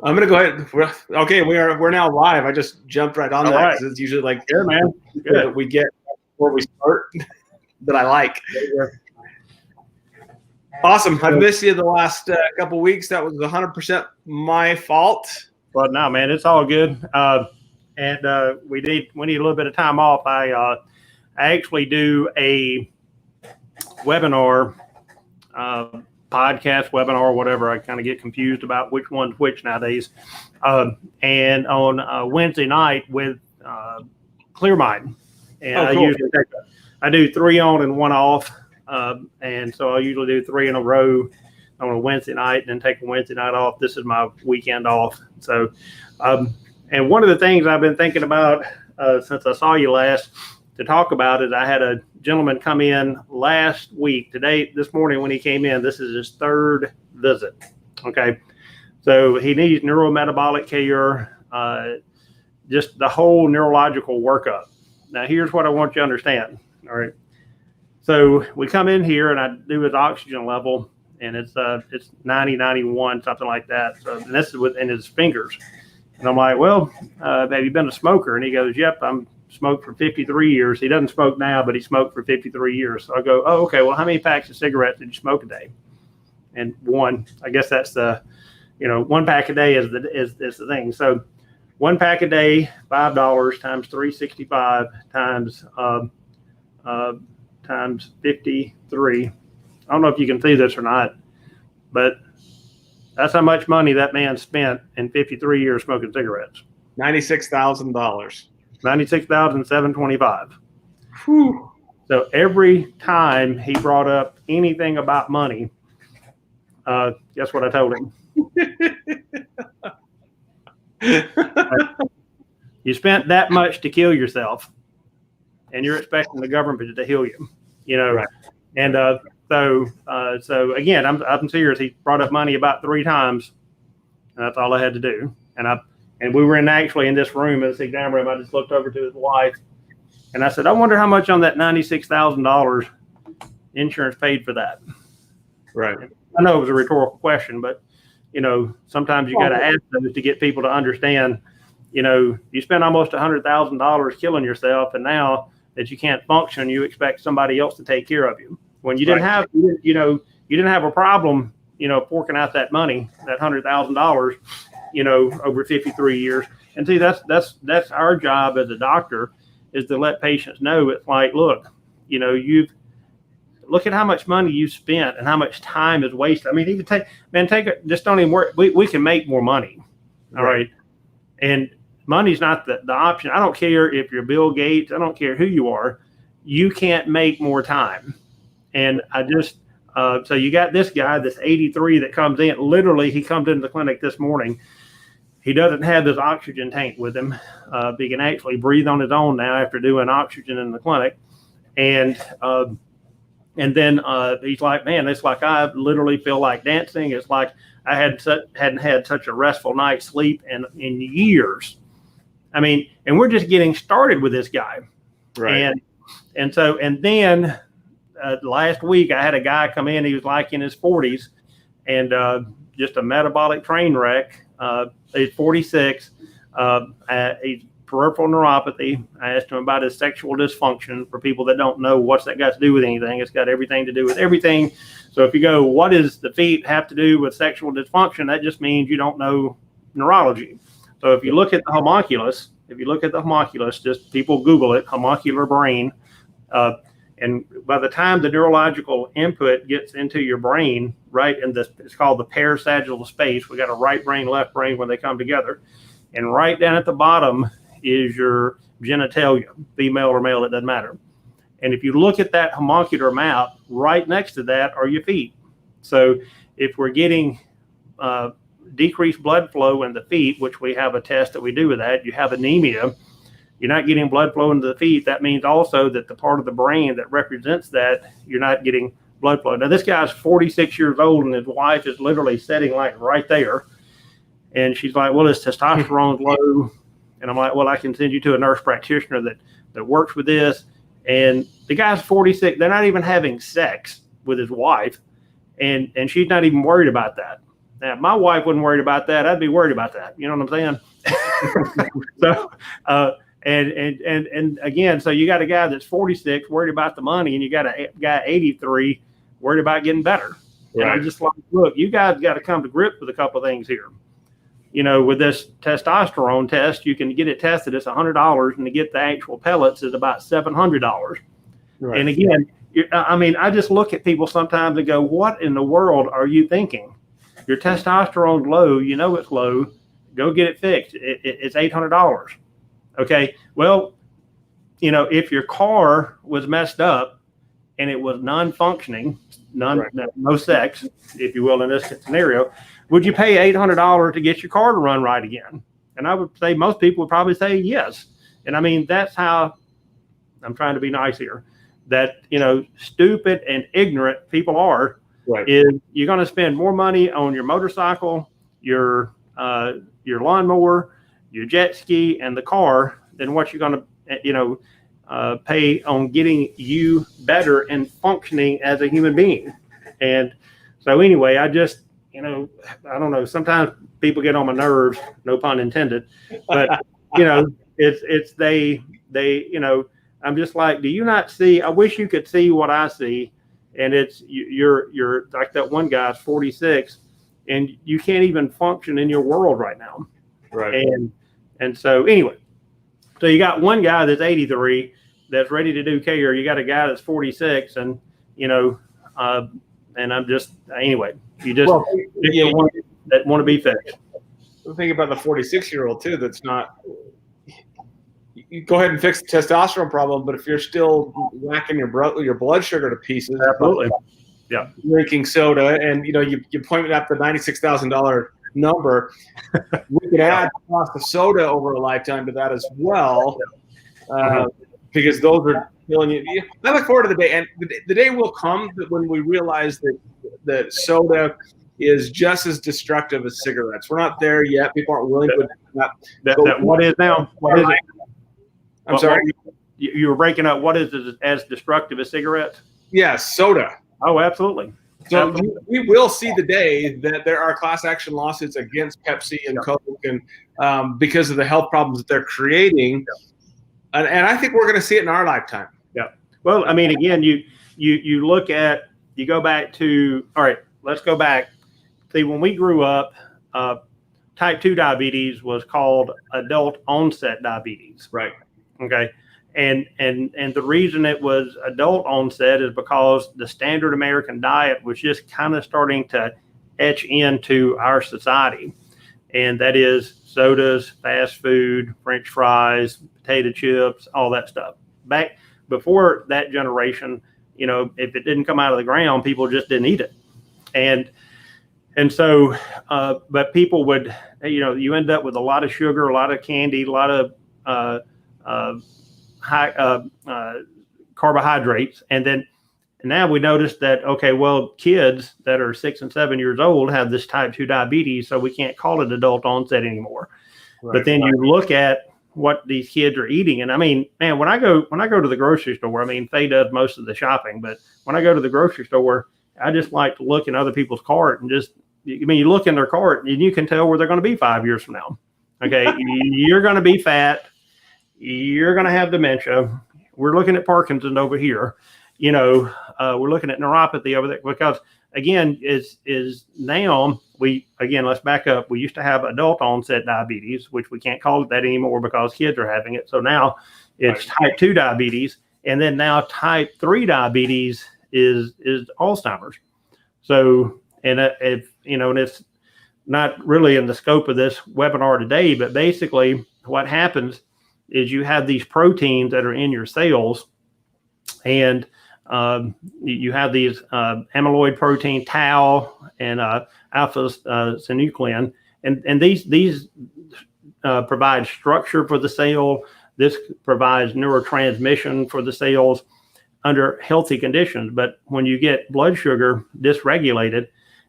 I'm gonna go ahead. Okay, we're now live. I just jumped right on All that right. because it's usually like Good, man. Good. that we get before we start that I like. Awesome. I've missed you the last couple weeks. That was 100% my fault. But no, man, it's all good. And we need a little bit of time off. I actually do a webinar, podcast webinar, whatever. I kind of get confused about which one's which nowadays. And on Wednesday night with Clearmind, and cool. I do 3 on and 1 off. And so I usually do 3 in a row on a Wednesday night and then take a Wednesday night off. This is my weekend off. So, and one of the things I've been thinking about since I saw you last to talk about is I had a gentleman come in last week, this morning when he came in. This is his 3rd visit. Okay. So he needs neurometabolic care, just the whole neurological workup. Now, here's what I want you to understand. All right. So we come in here and I do his oxygen level, and it's 90, 91, something like that. So, and this is within his fingers. And I'm like, well, have you been a smoker? And he goes, yep, I'm smoked for 53 years. He doesn't smoke now, but he smoked for 53 years. So I go, oh, okay. Well, how many packs of cigarettes did you smoke a day? And 1. I guess that's 1 pack a day is the thing. So 1 pack a day, $5 times 365 times 53. I don't know if you can see this or not, but that's how much money that man spent in 53 years smoking cigarettes. $96,000. $96,725. Whew. So every time he brought up anything about money, guess what I told him? You spent that much to kill yourself, and you're expecting the government to heal you, Right. And so again, I'm serious. He brought up money about 3 times, and that's all I had to do. And we were actually in this room, in this exam room. I just looked over to his wife, and I said, I wonder how much on that $96,000 insurance paid for that. Right. And I know it was a rhetorical question, but sometimes you got to ask those to get people to understand. You spend almost $100,000 killing yourself, and now that you can't function, you expect somebody else to take care of you. When you didn't have, you didn't have a problem, forking out that money, that $100,000, over 53 years. And see, that's our job as a doctor, is to let patients know. It's like, look, look at how much money you spent and how much time is wasted. I mean, even just don't even work. We can make more money. All right. And money's not the option. I don't care if you're Bill Gates. I don't care who you are. You can't make more time. And I just, so you got this guy, this 83 that comes in. Literally, he comes into the clinic this morning. He doesn't have his oxygen tank with him. He can actually breathe on his own now after doing oxygen in the clinic. And then he's like, man, it's like I literally feel like dancing. It's like I hadn't had such a restful night's sleep in years. I mean, and we're just getting started with this guy. Right. And then last week I had a guy come in. He was like in his 40s and just a metabolic train wreck. He's 46. He's peripheral neuropathy. I asked him about his sexual dysfunction. For people that don't know, what's that got to do with anything? It's got everything to do with everything. So if you go, what does the feet have to do with sexual dysfunction? That just means you don't know neurology. So if you look at the homunculus, just people Google it, homuncular brain. And by the time the neurological input gets into your brain, right, in this, it's called the parasagittal space. We got a right brain, left brain when they come together. And right down at the bottom is your genitalia, female or male, it doesn't matter. And if you look at that homuncular map, right next to that are your feet. So if we're getting decreased blood flow in the feet, which we have a test that we do with that, you have anemia, you're not getting blood flow into the feet. That means also that the part of the brain that represents that, you're not getting blood flow. Now, this guy's 46 years old, and his wife is literally sitting like right there. And she's like, well, his testosterone's low. And I'm like, well, I can send you to a nurse practitioner that works with this. And the guy's 46. They're not even having sex with his wife. And she's not even worried about that. Now, if my wife wasn't worried about that, I'd be worried about that. You know what I'm saying? So, and again, so you got a guy that's 46 worried about the money, and you got a guy 83 worried about getting better. Right. And I'm just like, look, you guys got to come to grips with a couple of things here. You know, with this testosterone test, you can get it tested. It's $100, and to get the actual pellets is about $700. Right. And again, I mean, I just look at people sometimes and go, what in the world are you thinking? Your testosterone's low. You know it's low. Go get it fixed. It's $800. Okay. Well, you know, if your car was messed up and it was non-functioning, no sex, if you will, in this scenario, would you pay $800 to get your car to run right again? And I would say most people would probably say yes. And I mean, that's how I'm trying to be nice here. That, you know, stupid and ignorant people are. Right. Is you're going to spend more money on your motorcycle, your lawnmower, your jet ski, and the car than what you're going to, you know, pay on getting you better and functioning as a human being. And so anyway, I just, you know, I don't know. Sometimes people get on my nerves, no pun intended, but you know, it's they, you know, I'm just like, do you not see? I wish you could see what I see. And it's you're like that one guy's 46, and you can't even function in your world right now. Right. And so anyway, so you got one guy that's 83 that's ready to do care. You got a guy that's 46, and you know, and I'm just anyway. You just that want to be fixed. Think about the 46-year-old too. That's not. You go ahead and fix the testosterone problem, but if you're still whacking your blood sugar to pieces, absolutely, yeah, drinking soda, and you know you point at the $96,000 number, we could add the cost of soda over a lifetime to that as well, because those are killing you. I look forward to the day, and the day will come when we realize that soda is just as destructive as cigarettes. We're not there yet. People aren't willing to. What is now? What is it? I'm sorry. You were breaking up. What is it as destructive as cigarettes? Yes, soda. Oh, absolutely. So we will see the day that there are class action lawsuits against Pepsi and Coke, and because of the health problems that they're creating, and I think we're going to see it in our lifetime. Yeah. Well, I mean, again, you look at, you go back to, all right, let's go back. See, when we grew up, type 2 diabetes was called adult onset diabetes. Right. Okay. And the reason it was adult onset is because the standard American diet was just kind of starting to etch into our society. And that is sodas, fast food, French fries, potato chips, all that stuff. Back before that generation, you know, if it didn't come out of the ground, people just didn't eat it. And so, but people would, you know, you end up with a lot of sugar, a lot of candy, a lot of high carbohydrates. And now we notice that, okay, well, kids that are 6 and 7 years old have this type 2 diabetes, so we can't call it adult onset anymore. Right. But then you look at what these kids are eating. And I mean, man, when I go to the grocery store, I mean, Faye does most of the shopping, but when I go to the grocery store, I just like to look in other people's cart and just, I mean, you look in their cart and you can tell where they're going to be 5 years from now. Okay. You're going to be fat. You're going to have dementia. We're looking at Parkinson's over here. You know, we're looking at neuropathy over there because, again, is now let's back up. We used to have adult onset diabetes, which we can't call it that anymore because kids are having it. So now it's type 2 diabetes. And then now type 3 diabetes is Alzheimer's. So, and if, you know, and it's not really in the scope of this webinar today, but basically what happens is you have these proteins that are in your cells, and you have these amyloid protein, tau, and alpha-synuclein, and these provide structure for the cell. This provides neurotransmission for the cells under healthy conditions. But when you get blood sugar dysregulated,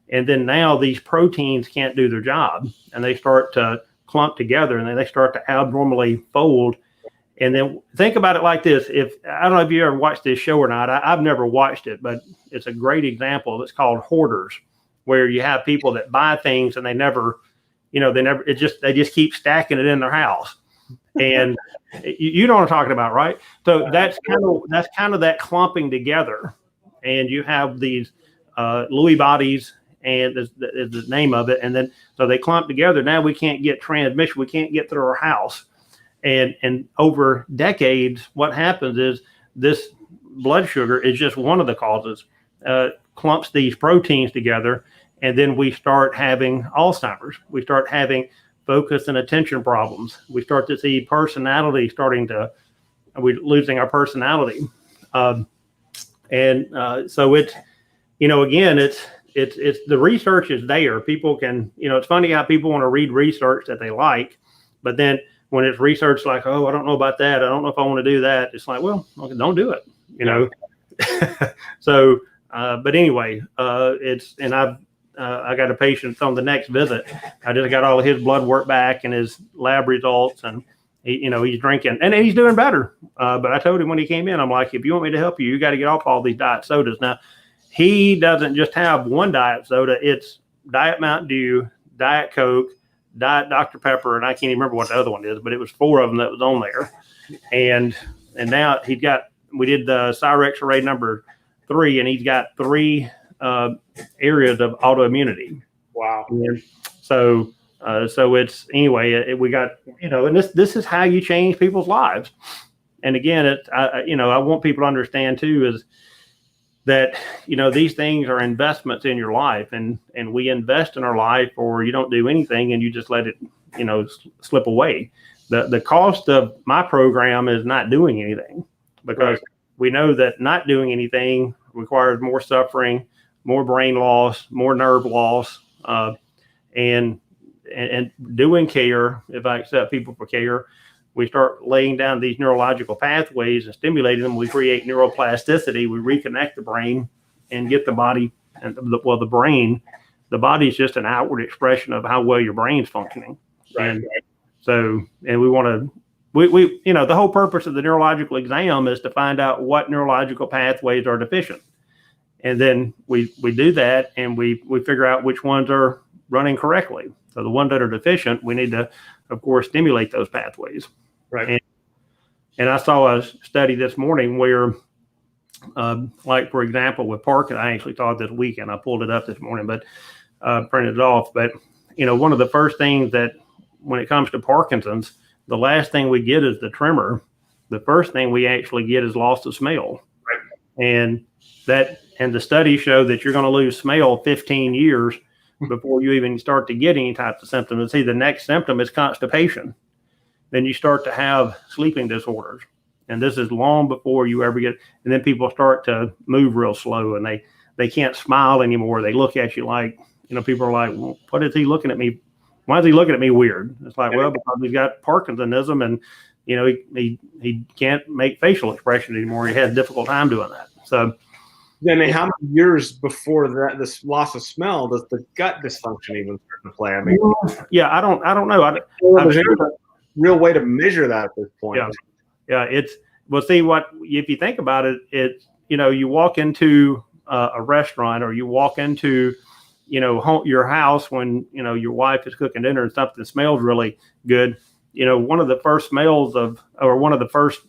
and then now these proteins can't do their job, and they start to clump together, and then they start to abnormally fold. And then think about it like this. I don't know if you ever watched this show or not. I've never watched it, but it's a great example. It's called Hoarders. where you have people that buy things and they never, they just keep stacking it in their house. And you know what I'm talking about, right? So that's kind of that clumping together. And you have these Lewy bodies, and is the name of it. And then so they clump together. Now we can't get transmission. We can't get through our house. And over decades, what happens is this blood sugar is just one of the causes. Clumps these proteins together, and then we start having Alzheimer's. We start having focus and attention problems. We start to see personality we're losing our personality. So it's, again, it's the research is there. People can, it's funny how people want to read research that they like, but then when it's research like, oh, I don't know about that, I don't know if I want to do that, it's like, well, okay, don't do it, So, but anyway, I got a patient on the next visit. I just got all of his blood work back and his lab results, and he's drinking and he's doing better. But I told him when he came in, I'm like, if you want me to help you, you got to get off all these diet sodas. Now, he doesn't just have one diet soda. It's Diet Mountain Dew, Diet Coke, Diet Dr. Pepper, and I can't even remember what the other one is, but it was 4 of them that was on there. And now we did the Cyrex array number 3, and he's got 3 areas of autoimmunity. Wow. And so it's, anyway, we got, and this is how you change people's lives. And again, I want people to understand too, is that, these things are investments in your life, and we invest in our life, or you don't do anything and you just let it, slip away. The cost of my program is not doing anything, because we know that not doing anything requires more suffering, more brain loss, more nerve loss, and doing care. If I accept people for care, we start laying down these neurological pathways and stimulating them. We create neuroplasticity. We reconnect the brain and get the body, and the brain. The body is just an outward expression of how well your brain's functioning. Right. And so, and we want to. We the whole purpose of the neurological exam is to find out what neurological pathways are deficient. And then we do that, and we figure out which ones are running correctly. So the ones that are deficient, we need to, of course, stimulate those pathways. Right. And I saw a study this morning where, like, for example, with Parkinson, I actually saw it this weekend. I pulled it up this morning, but printed it off. But, one of the first things that when it comes to Parkinson's, the last thing we get is the tremor. The first thing we actually get is loss of smell. Right. And the studies show that you're going to lose smell 15 years before you even start to get any types of symptoms. And see, the next symptom is constipation. Then you start to have sleeping disorders. And this is long before you ever get, and then people start to move real slow, and they can't smile anymore. They look at you like, people are like, well, what is he looking at me? Why is he looking at me weird? It's like, well, because he's got Parkinsonism, and, he can't make facial expression anymore. He has a difficult time doing that. So, then how many years before that, this loss of smell, does the gut dysfunction even start to play? I mean, yeah, I don't know. There's a real way to measure that at this point. Yeah. If you think about it, you walk into a restaurant, or you walk into, your house when, your wife is cooking dinner and something smells really good. One of the first smells one of the first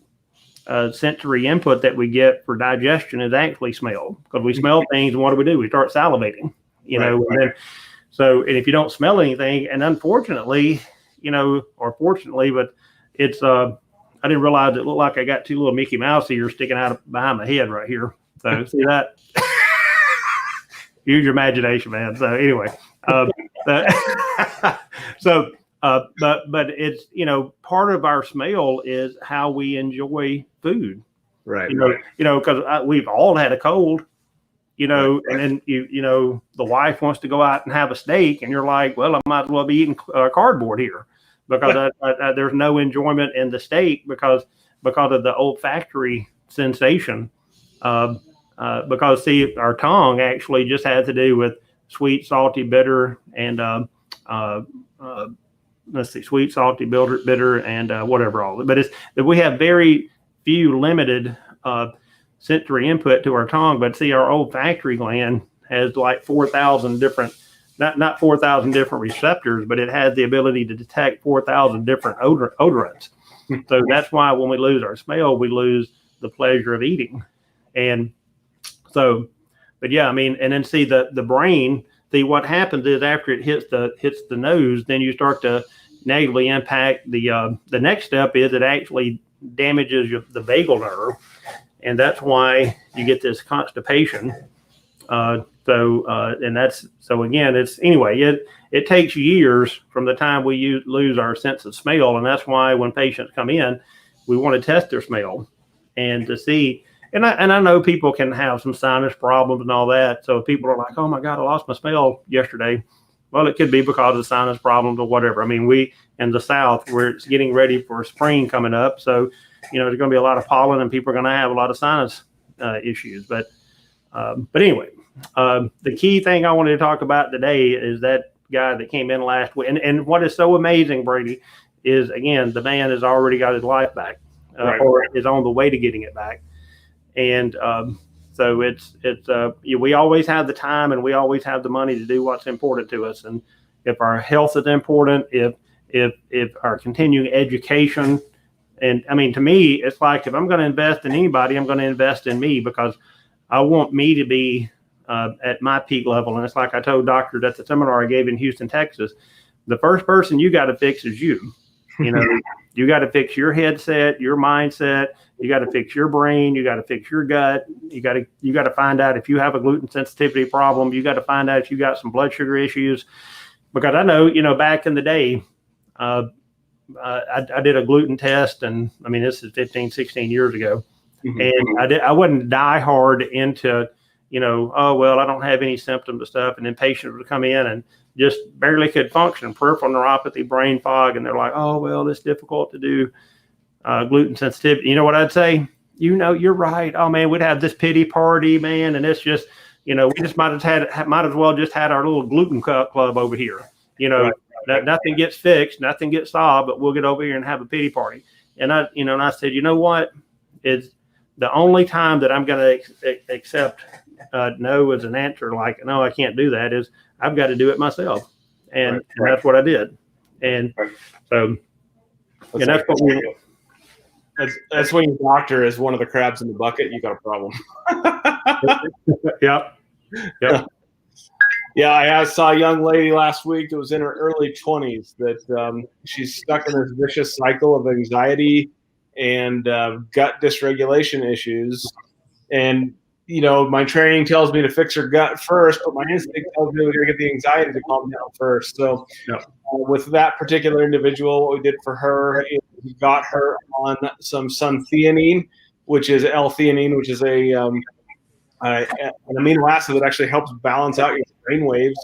sensory input that we get for digestion is actually smell, because we smell things, and what do? We start salivating, and if you don't smell anything, and unfortunately, or fortunately, but it's, I didn't realize it looked like I got 2 little Mickey Mouse ears sticking out behind my head right here. So see that? Use your imagination, man. So anyway, but it's, part of our smell is how we enjoy food. Right. Because we've all had a cold, and then the wife wants to go out and have a steak, and you're like, well, I might as well be eating cardboard here, because there's no enjoyment in the steak because of the olfactory sensation. Because see, our tongue actually just has to do with sweet, salty, bitter, and sweet, salty, bitter, and whatever all. But it's that we have very few limited sensory input to our tongue. But see, our olfactory gland has like 4,000 different, not 4,000 different receptors, but it has the ability to detect 4,000 different odorants. So that's why when we lose our smell, we lose the pleasure of eating. And so, but yeah, I mean, and then see the brain. See what happens is after it hits the nose, then you start to negatively impact the next step is it actually damages the vagal nerve, and that's why you get this constipation. And that's so again, it's anyway. It takes years from the time we lose our sense of smell, and that's why when patients come in, we want to test their smell and to see. And I know people can have some sinus problems and all that. So if people are like, "Oh my God, I lost my smell yesterday," well, it could be because of sinus problems or whatever. I mean, we in the South, where it's getting ready for spring coming up, so there's going to be a lot of pollen, and people are going to have a lot of sinus issues. But anyway, the key thing I wanted to talk about today is that guy that came in last week. And what is so amazing, Brady, is again the man has already got his life back, or is on the way to getting it back. And so it's we always have the time and we always have the money to do what's important to us. And if our health is important, if our continuing education, and I mean, to me, it's like if I'm going to invest in anybody, I'm going to invest in me because I want me to be at my peak level. And it's like I told doctors at the seminar I gave in Houston, Texas, the first person you got to fix is you. You got to fix your headset, your mindset. You got to fix your brain. You got to fix your gut. You got to find out if you have a gluten sensitivity problem. You got to find out if you got some blood sugar issues, because I know, back in the day, I did a gluten test, and I mean, this is 15, 16 years ago. Mm-hmm. And I wouldn't die hard into, oh, well, I don't have any symptoms of stuff. And then patients would come in and just barely could function, peripheral neuropathy, brain fog. And they're like, oh, well, it's difficult to do gluten sensitivity. You know what I'd say? You're right. Oh, man, we'd have this pity party, man. And it's just, we just might as well just had our little gluten club over here. Nothing gets fixed, nothing gets solved, but we'll get over here and have a pity party. And I said, you know what? It's the only time that I'm going to accept no as an answer, like, no, I can't do that, is I've got to do it myself. And that's what I did. And so, that's what we. That's when your doctor is one of the crabs in the bucket. You got a problem. Yep. Yeah, I saw a young lady last week that was in her early 20s that she's stuck in this vicious cycle of anxiety and gut dysregulation issues. And, my training tells me to fix her gut first, but my instinct tells me we're going to get the anxiety to calm down first. So with that particular individual, what we did for her is we got her on some suntheanine, which is L-theanine, which is an amino acid that actually helps balance out your brain waves.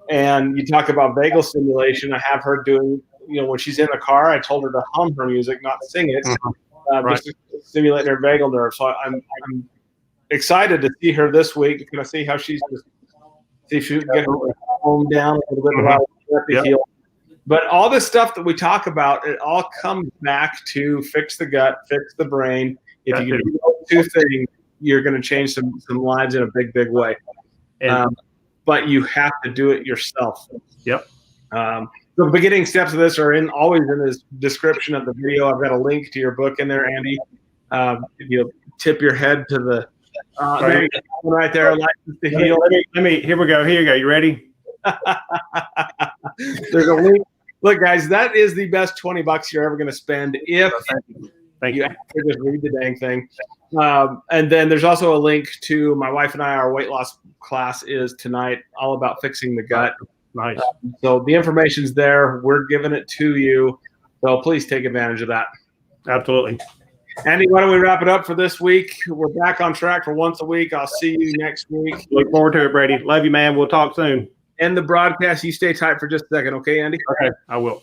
And you talk about vagal stimulation. I have her doing, when she's in the car, I told her to hum her music, not sing it, just to stimulate her vagal nerve. So I'm excited to see her this week. Going to see how see if she can get her home down a little bit. Heal. But all this stuff that we talk about, it all comes back to fix the gut, fix the brain. If you can do those two things, you're going to change some lives in a big, big way. But you have to do it yourself. Yep. The beginning steps of this are always in this description of the video. I've got a link to your book in there, Andy. If you tip your head to the there you go, right there, License to Heal. Let me. Here we go. Here you go. You ready? There's a link. Look, guys, that is the best $20 you're ever going to spend if Thank you. actually just read the dang thing. And then there's also a link to my wife and I. Our weight loss class is tonight, all about fixing the gut. Nice. So the information's there. We're giving it to you. So please take advantage of that. Absolutely. Andy, why don't we wrap it up for this week? We're back on track for once a week. I'll see you next week. Look forward to it, Brady. Love you, man. We'll talk soon. End the broadcast. You stay tight for just a second, okay, Andy? Okay, I will.